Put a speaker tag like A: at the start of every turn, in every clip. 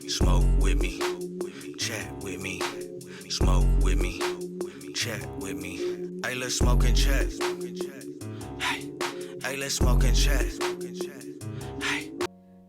A: Smoke with me, chat with me, smoke with me, chat with me. Hey, let's smoke and chat. Hey, let's smoke and chat. Hey.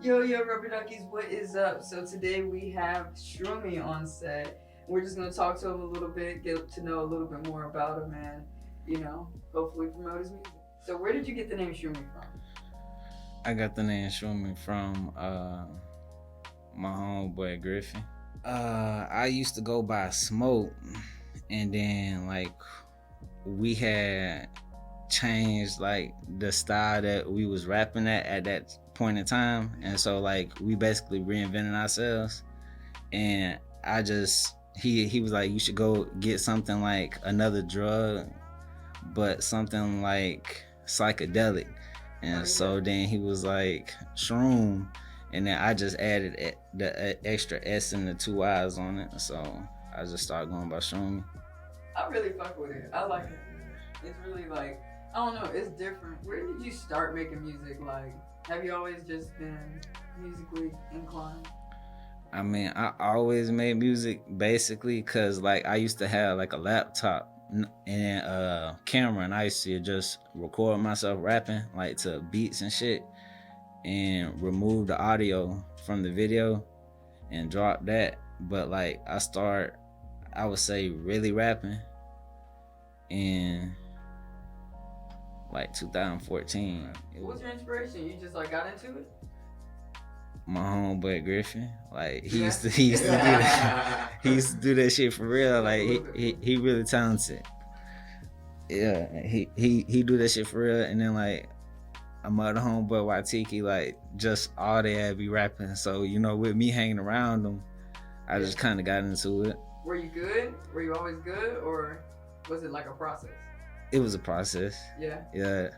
B: Yo, rubber duckies, what is up? So today we have Sshroomyy on set. We're just gonna talk to him a little bit, get to know a little bit more about him, and hopefully promote his music. So where did you get the name Sshroomyy from?
C: I got the name Sshroomyy from my homeboy Griffin. I used to go by Smoke, and then we had changed the style that we was rapping at that point in time, and so we basically reinvented ourselves. And he was like, you should go get something like another drug, but something like psychedelic. And so then he was like Shroom, and then I just added the extra S and the 2 I's on it. So I just started going by Sshroomyy.
B: I really fuck with it. I like it. It's really I don't know, it's different. Where did you start making music? Have you always just been musically inclined?
C: I mean, I always made music basically because I used to have a laptop and a camera, and I used to just record myself rapping to beats and shit, and remove the audio from the video and drop that. But I would say really rapping in 2014.
B: What was your inspiration? You just got into it?
C: My homeboy Griffin, he used to do that. He used to do that shit for real. He really talented. Yeah, he do that shit for real. And then I'm other homeboy Watiki, just all they had be rapping. So with me hanging around them, I just kind of got into it.
B: Were you good? Were you always good, or was it a process?
C: It was a process.
B: Yeah.
C: Yeah.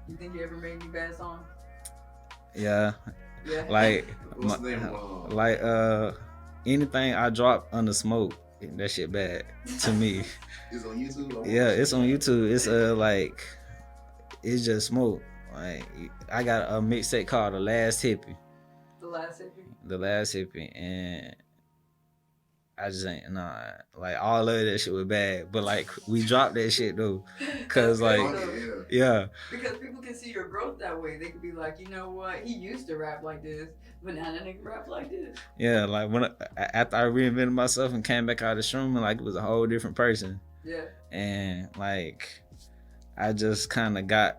B: You think you ever made any bad songs?
C: Yeah.
B: Yeah.
C: Anything I drop under Smoke, that shit bad to me.
D: It's on YouTube?
C: Yeah, it's on YouTube. It's it's just Smoke. I got a mixtape called The Last Hippie.
B: The Last Hippie?
C: The Last Hippie, and I just ain't all of that shit was bad, but we dropped that shit though, cause yeah.
B: Because people can see your growth that way. They could be like, you know what, he used to rap like this, but now that nigga rap like this.
C: Yeah, after I reinvented myself and came back out of Sshroomyy, it was a whole different person.
B: Yeah.
C: And I just kind of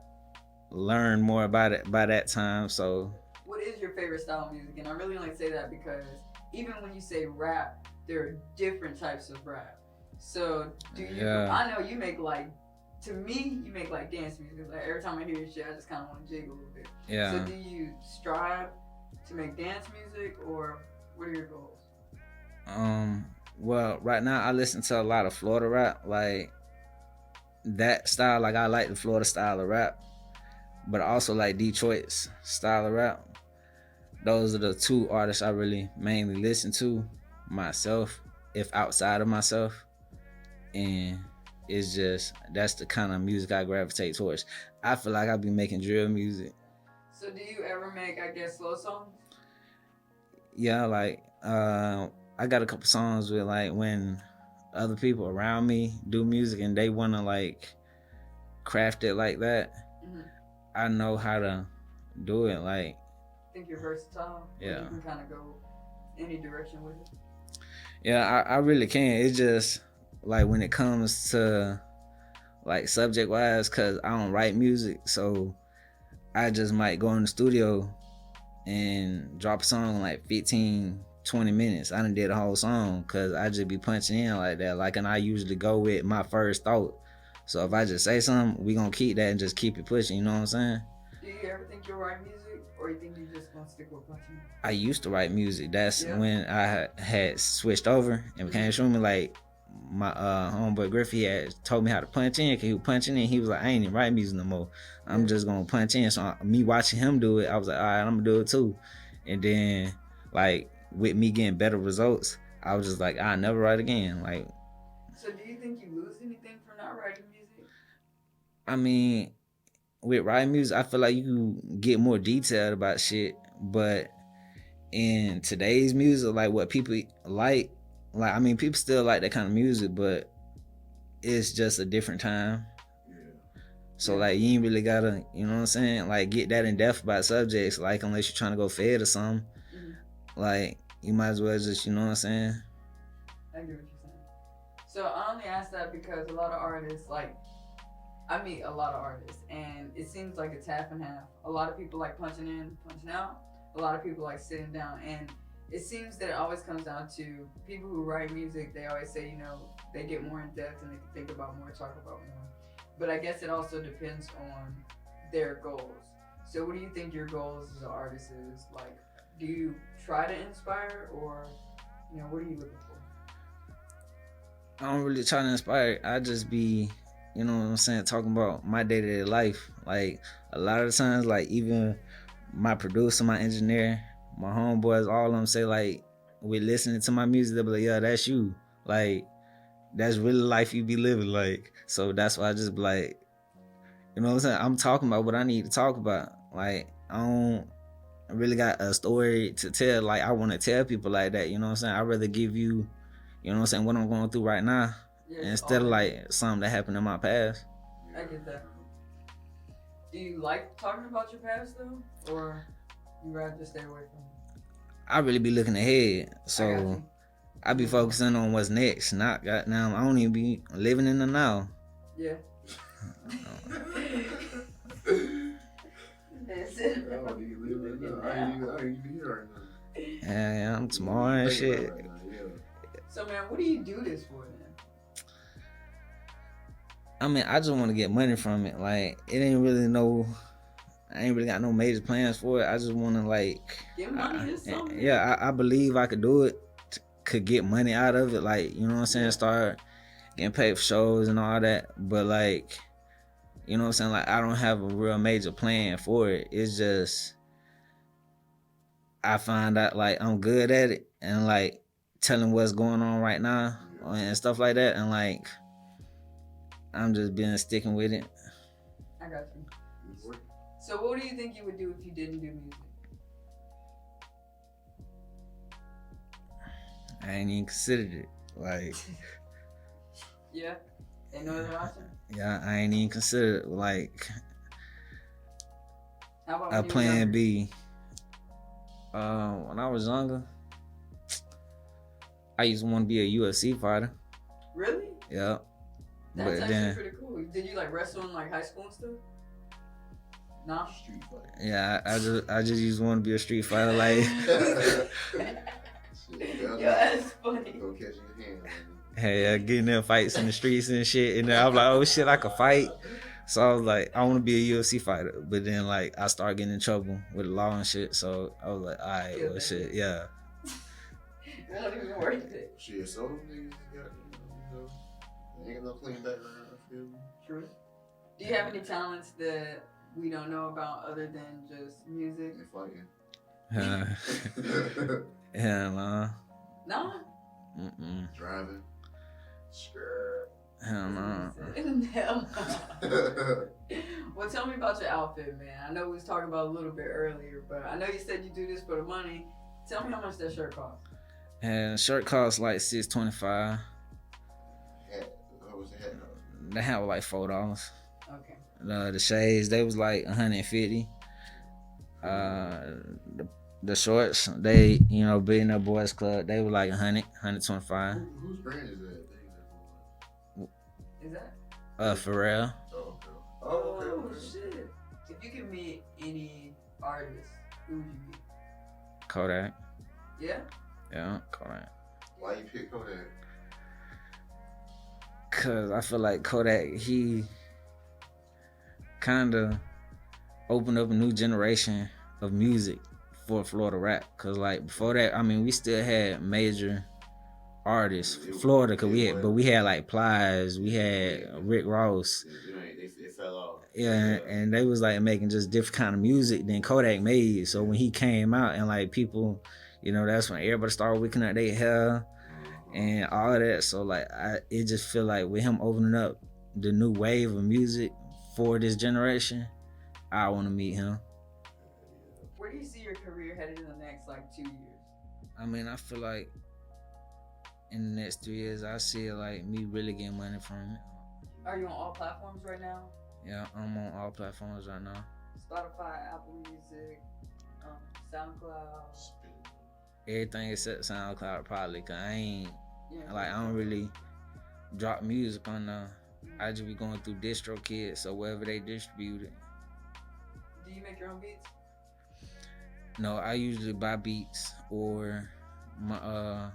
C: learned more about it by that time. So
B: what is your favorite style of music? And I really only say that because even when you say rap, there are different types of rap. So do you? Yeah. I know you make to me, you make dance music. Every time I hear your shit, I just kind of want to jiggle a little bit.
C: Yeah.
B: So do you strive to make dance music, or what are your goals?
C: Well, right now I listen to a lot of Florida rap, that style. I like the Florida style of rap, but I also like Detroit's style of rap. Those are the two artists I really mainly listen to myself, if outside of myself. And it's just, that's the kind of music I gravitate towards. I feel like I be making drill music.
B: So do you ever make, I guess, slow songs?
C: Yeah, I got a couple songs with when other people around me do music and they wanna craft it like that. Mm-hmm. I know how to do it. I
B: think you're versatile.
C: Yeah.
B: You can kind of go any direction with it.
C: Yeah, I really can. It's just when it comes to subject wise, cause I don't write music, so I just might go in the studio and drop a song 15, 20 minutes. I done did a whole song, cause I just be punching in like that. And I usually go with my first thought. So if I just say something, we gonna keep that and just keep it pushing, you know what I'm saying?
B: Do you ever think you'll write music, or you think you just gonna stick with punching?
C: I used to write music. That's when I had switched over and became Sshroomyy. My homeboy Griffey had told me how to punch in, cause he was punching in. He was like, I ain't even write music no more. I'm just gonna punch in. So me watching him do it, I was like, all right, I'm gonna do it too. And then with me getting better results, I was just like, I'll never write again.
B: So do you think you lose anything for not writing music?
C: I mean, with writing music, I feel like you can get more detailed about shit, but in today's music, like what people like I mean, people still like that kind of music, but it's just a different time. So like you ain't really gotta, you know what I'm saying, like get that in depth about subjects, like unless you're trying to go fed or something. Like you might as well just, you know what I'm saying.
B: I get what you're saying. So I only ask that because a lot of artists, like I meet a lot of artists, and it seems like it's half and half. A lot of people like punching in, punching out. A lot of people like sitting down, and it seems that it always comes down to people who write music. They always say, you know, they get more in depth and they can think about more, talk about more. But I guess it also depends on their goals. So what do you think your goals as an artist is? Like, do you try to inspire, or, you know, what are you looking for?
C: I don't really try to inspire. I just be, you know what I'm saying, talking about my day-to-day life. Like a lot of the times, like even my producer, my engineer, my homeboys, all of them say like, we listening to my music, they'll be like, yeah, that's you. Like, that's really life you be living. Like, so that's why I just be like, you know what I'm saying? I'm talking about what I need to talk about. Like, I don't really got a story to tell. Like, I want to tell people like that. You know what I'm saying? I'd rather give you, you know what I'm saying, what I'm going through right now, instead of like something that happened in my past.
B: I get that. Do you like talking about your past though, or you rather just stay away from it?
C: I really be looking ahead, so I be focusing on what's next. Not goddamn, I don't even be living in the now.
B: Yeah.
C: Yeah, I'm smart and shit.
B: So man, what do you do this for then?
C: I mean, I just want to get money from it. Like, it ain't really I ain't really got no major plans for it. I just want to like
B: get money is something.
C: Yeah, I believe I could do it. Could get money out of it. Like, you know what I'm saying? Start getting paid for shows and all that. But like, you know what I'm saying? Like, I don't have a real major plan for it. It's just I find out like I'm good at it and like telling what's going on right now and stuff like that, and like I'm just sticking with it.
B: I got you. So what do you think you would do if you didn't do music?
C: I ain't even considered it. Like,
B: yeah, ain't no other option.
C: Yeah, I ain't even considered like
B: How about
C: a plan B. When I was younger, I used to want to be a UFC fighter.
B: Really?
C: Yeah.
B: That's actually pretty cool. Did you like wrestle in like high school and stuff? Nah.
D: Street fighter.
C: Yeah, I just used to want to be a street fighter. Like,
B: yo, that's funny.
D: Go catch your hand.
C: hey, getting in fights in the streets and shit, and then I was like, oh shit, I could fight. So I was like, I want to be a UFC fighter, but then like I started getting in trouble with the law and shit. So I was like, all right, well shit, yeah.
B: It wasn't even worth it.
D: Shit, so niggas got, you know, they ain't got no clean background. I feel me.
B: True. Do you have any talents that we don't know about other than just music?
D: And fighting.
C: Hell no.
B: No.
D: Driving.
B: Sure.
C: Hell no.
B: Hell no. Well, tell me about your outfit, man. I know we was talking about it a little bit earlier, but I know you said you do this for the money. Tell me how much that shirt costs.
C: And shirt costs like $6.25.
D: Hat. What was the hat?
C: The hat was like $4.
B: Okay.
C: The shades, they was like $150. The shorts, they, you know, being a boys club, they were like $100, $125.
D: Whose brand is that?
B: Is that?
C: Pharrell.
D: Oh, okay.
B: Shit. If you could meet any artist, who would you meet?
C: Kodak.
B: Yeah?
C: Yeah, Kodak.
D: Why you pick Kodak?
C: Cause I feel like Kodak, he kind of opened up a new generation of music for Florida rap. Cause like before that, I mean, we still had major artists, Florida, we had like Plies, we had Rick Ross.
D: It fell off.
C: Yeah, and they was like making just different kind of music than Kodak made. So when he came out and like people, you know, that's when everybody started waking up their hair and all of that. So like it just feel like with him opening up the new wave of music for this generation, I want to meet him.
B: Where do you see your career headed in the next like 2 years?
C: I mean, I feel like in the next 3 years, I see it like me really getting money from it.
B: Are you on all platforms right now?
C: Yeah, I'm on all platforms right now.
B: Spotify, Apple Music, SoundCloud.
C: Everything except SoundCloud probably, cause I don't really drop music on I just be going through DistroKid, so wherever they distribute it.
B: Do you make your own beats?
C: No, I usually buy beats, or my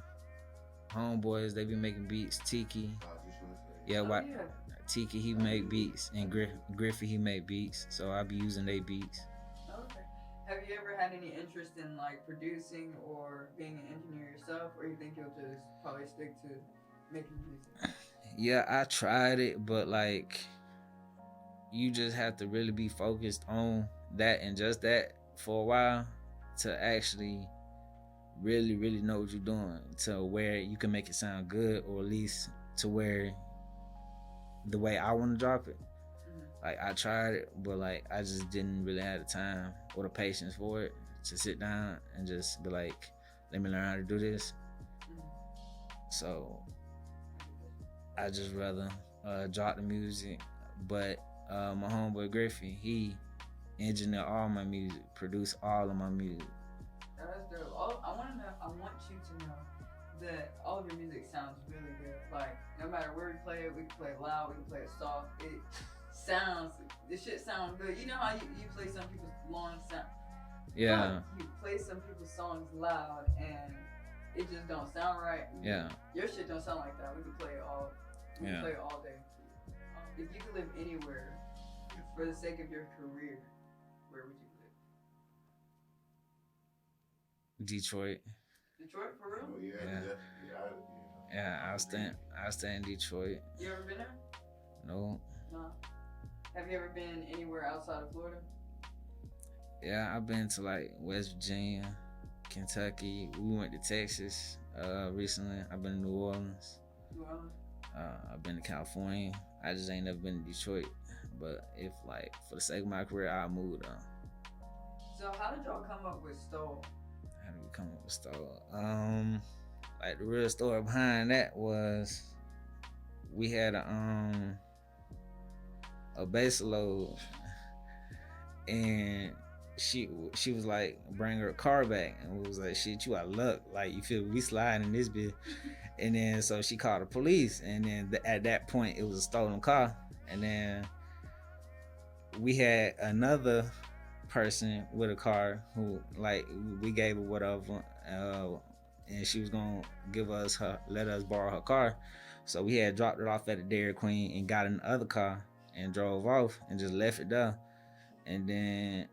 C: homeboys, they be making beats. Tiki, Tiki, he make beats, and Griffey, he make beats, so I be using they beats.
B: Okay. Have you ever had any interest in like producing or being an engineer yourself, or you think you'll just probably stick to making music?
C: Yeah, I tried it, but like, you just have to really be focused on that and just that for a while to actually really, really know what you're doing, to where you can make it sound good, or at least to where the way I want to drop it. Like, I tried it, but like, I just didn't really have the time or the patience for it to sit down and just be like, let me learn how to do this. So I just rather drop the music. But my homeboy Griffey, he engineer all my music, produce all of my music.
B: That's dope. I want you to know that all of your music sounds really good. Like, no matter where we play it loud, we can play it soft. This shit sounds good. You know how you play some people's long sound?
C: Yeah.
B: You play some people's songs loud and it just don't sound right.
C: Yeah.
B: Your shit don't sound like that. We could play it all. Play it all day. If you could live anywhere for the sake of your career, where would you live?
C: Detroit.
B: Detroit, for real?
D: Oh, yeah.
C: Yeah, I'll stay in Detroit.
B: You ever been there?
C: No.
B: Have you ever been anywhere outside of Florida?
C: Yeah, I've been to like West Virginia, Kentucky. We went to Texas recently. I've been to New Orleans. I've been to California. I just ain't never been to Detroit. But if like for the sake of my career, I'll move though.
B: So how did y'all come up with Stole?
C: How did we come up with Stole? Like the real story behind that was we had a bass load, and she was like, bring her car back, and we was like, shit, you out of luck, like, you feel we sliding in this bit. And then so she called the police, and then at that point it was a stolen car. And then we had another person with a car who, like, we gave her whatever, and she was gonna let us borrow her car. So we had dropped it off at the Dairy Queen and got in the other car and drove off and just left it there. And then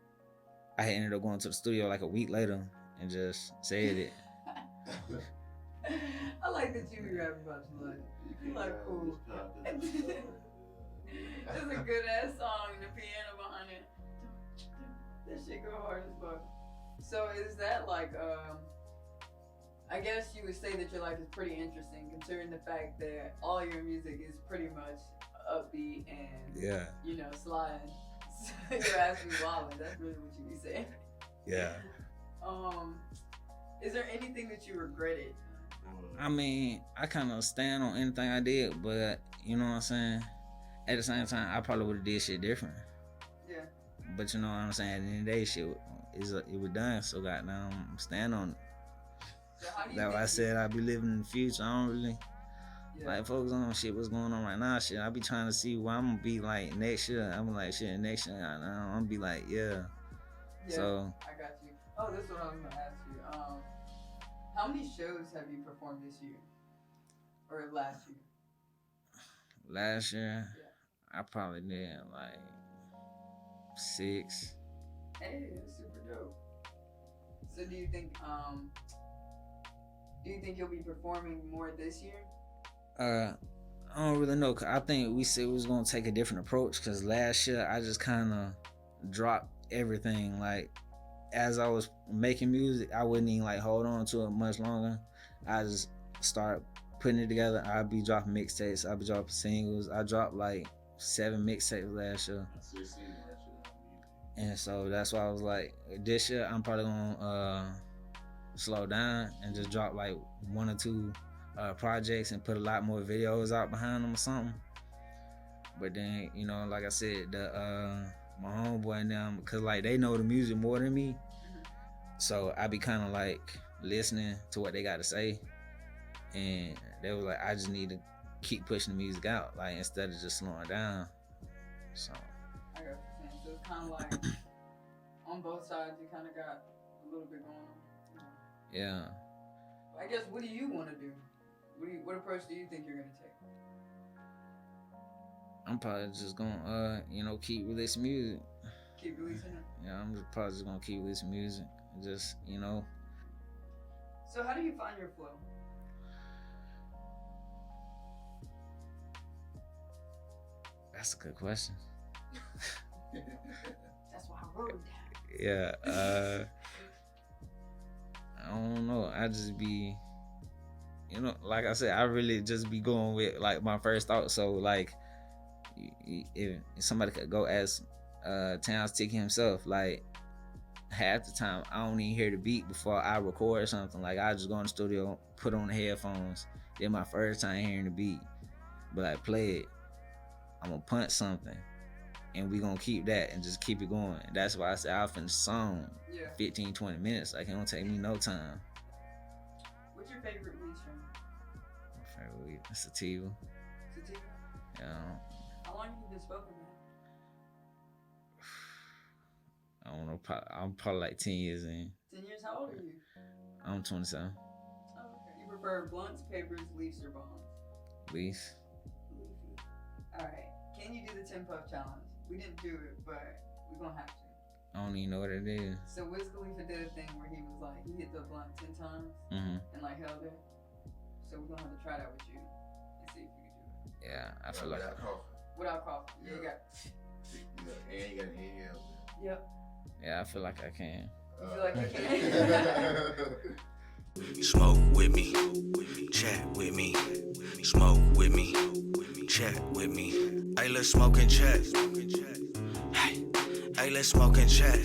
C: I had ended up going to the studio like a week later and just said it.
B: I like that you be rapping about your life. You like cool. It's a good ass song, the piano behind it. That shit go hard as fuck. So is that like, I guess you would say that your life is pretty interesting, considering the fact that all your music is pretty much upbeat and you know, sliding. So your ass be wilding. That's really what you be saying.
C: Yeah.
B: Is there anything that you regretted?
C: I mean, I kind of stand on anything I did, but you know what I'm saying? At the same time, I probably would have did shit different.
B: Yeah.
C: But you know what I'm saying? At the end of the day, shit, it was done. So goddamn, I'm stand on it.
B: So how do you
C: That's why I said I'll be living in the future. I don't really like focus on shit what's going on right now. Shit, I be trying to see where I'm gonna be like next year. I'm like, shit, next year I'm gonna be like, yeah. So
B: I got you. Oh, this is what I was gonna ask you. How many shows have you performed this year or last year?
C: Last year, I probably did like 6.
B: Hey, that's super dope. So do you think you'll be performing more this year?
C: I don't really know. Cause I think we said we was gonna take a different approach. Cause last year I just kind of dropped everything. Like as I was making music, I wouldn't even like hold on to it much longer. I just start putting it together. I'll be dropping mixtapes. I'll be dropping singles. I dropped like 7 mixtapes last year. And so that's why I was like, this year I'm probably gonna slow down and just drop like 1 or 2 projects and put a lot more videos out behind them or something. But then, you know, like I said, my homeboy and them, cause like they know the music more than me, so I be kind of like listening to what they got to say, and they was like, I just need to keep pushing the music out, like instead of just slowing down. So
B: I got what you're saying. So it's kind of like on both sides, you kind of got a little bit going on.
C: Yeah.
B: I guess, what do you want to do? What approach do you think you're gonna take?
C: I'm probably just gonna, you know, keep releasing music.
B: Keep releasing it?
C: Yeah, I'm just probably just gonna keep releasing music. Just, you know.
B: So how do you find your flow?
C: That's a good question.
B: That's why I wrote it down.
C: Yeah, I don't know. I just be, you know, like I said, I really just be going with like my first thought. So like, if somebody could go ask Towns Ticky himself, like half the time I don't even hear the beat before I record or something. Like I just go in the studio, put on the headphones. Then my first time hearing the beat, but like play it, I'm gonna punch something, and we gonna keep that and just keep it going. That's why I say I'll finish the song 15-20 minutes. Like it don't take me no time.
B: What's your favorite weed strain?
C: My favorite weed, sativa.
B: Sativa?
C: Yeah.
B: How long have you been smoking, man?
C: I don't know. I'm probably like 10 years in.
B: 10 years? How old are you?
C: I'm 27.
B: Oh, okay. You prefer blunts, papers, leafs, or bonds?
C: Leafs.
B: Leafy. Alright. Can you do the 10 puff challenge? We didn't do it, but we're gonna have to.
C: I don't even know what it is.
B: So Wiz Khalifa did a thing where he was like, he hit the blunt 10 times and like held it. So we're gonna have to try that with you and see if you can do it.
C: Yeah, I feel like.
B: Without coughing.
D: Yeah.
B: You got.
D: Yeah, and you got an inhale.
B: Yep.
C: Yeah, I feel like I can.
B: You feel like you can?
A: Smoke with me, chat with me, smoke with me, chat with me. Hey, let's smoke and chat. Hey, let's smoke and chat.